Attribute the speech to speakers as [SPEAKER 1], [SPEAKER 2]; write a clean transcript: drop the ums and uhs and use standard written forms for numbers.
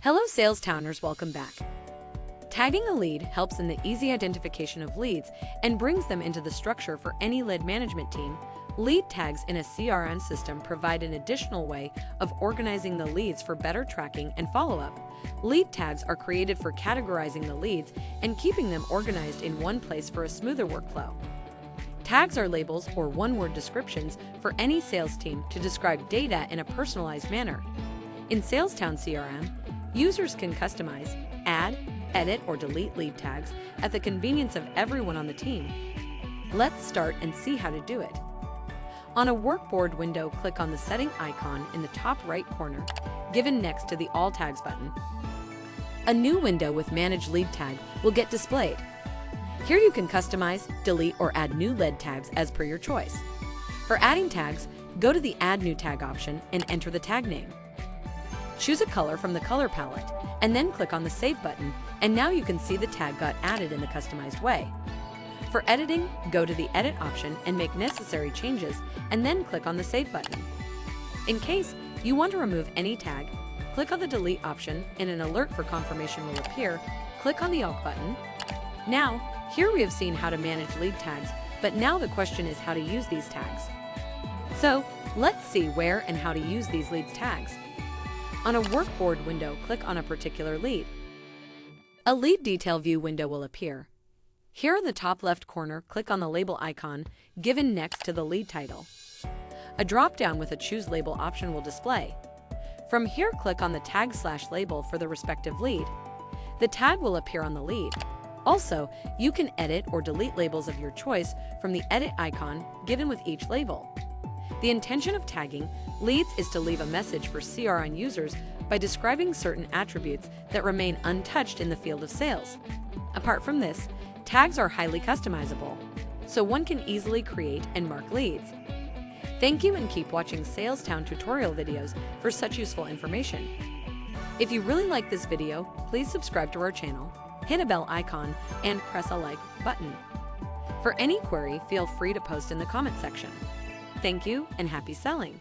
[SPEAKER 1] Hello SalesTowners, welcome back. Tagging a lead helps in the easy identification of leads and brings them into the structure for any lead management team. Lead tags in a CRM system provide an additional way of organizing the leads for better tracking and follow-up. Lead tags are created for categorizing the leads and keeping them organized in one place for a smoother workflow. Tags are labels or one-word descriptions for any sales team to describe data in a personalized manner. In SalesTown CRM, users can customize, add, edit, or delete lead tags at the convenience of everyone on the team. Let's start and see how to do it. On a workboard window, click on the setting icon in the top right corner, given next to the All Tags button. A new window with Manage Lead Tag will get displayed. Here you can customize, delete, or add new lead tags as per your choice. For adding tags, go to the Add New Tag option and enter the tag name. Choose a color from the color palette, and then click on the Save button, and now you can see the tag got added in the customized way. For editing, go to the Edit option and make necessary changes, and then click on the Save button. In case you want to remove any tag, click on the Delete option and an alert for confirmation will appear. Click on the OK button. Now, here we have seen how to manage lead tags, but now the question is how to use these tags. So, let's see where and how to use these lead tags. On a workboard window, click on a particular lead. A lead detail view window will appear. Here in the top left corner, click on the label icon given next to the lead title. A drop-down with a Choose Label option will display. From here, click on the tag/label for the respective lead. The tag will appear on the lead. Also, you can edit or delete labels of your choice from the Edit icon given with each label. The intention of tagging leads is to leave a message for CRM users by describing certain attributes that remain untouched in the field of sales. Apart from this, tags are highly customizable, so one can easily create and mark leads. Thank you and keep watching SalesTown tutorial videos for such useful information. If you really like this video, please subscribe to our channel, hit a bell icon, and press a like button. For any query, feel free to post in the comment section. Thank you and happy selling!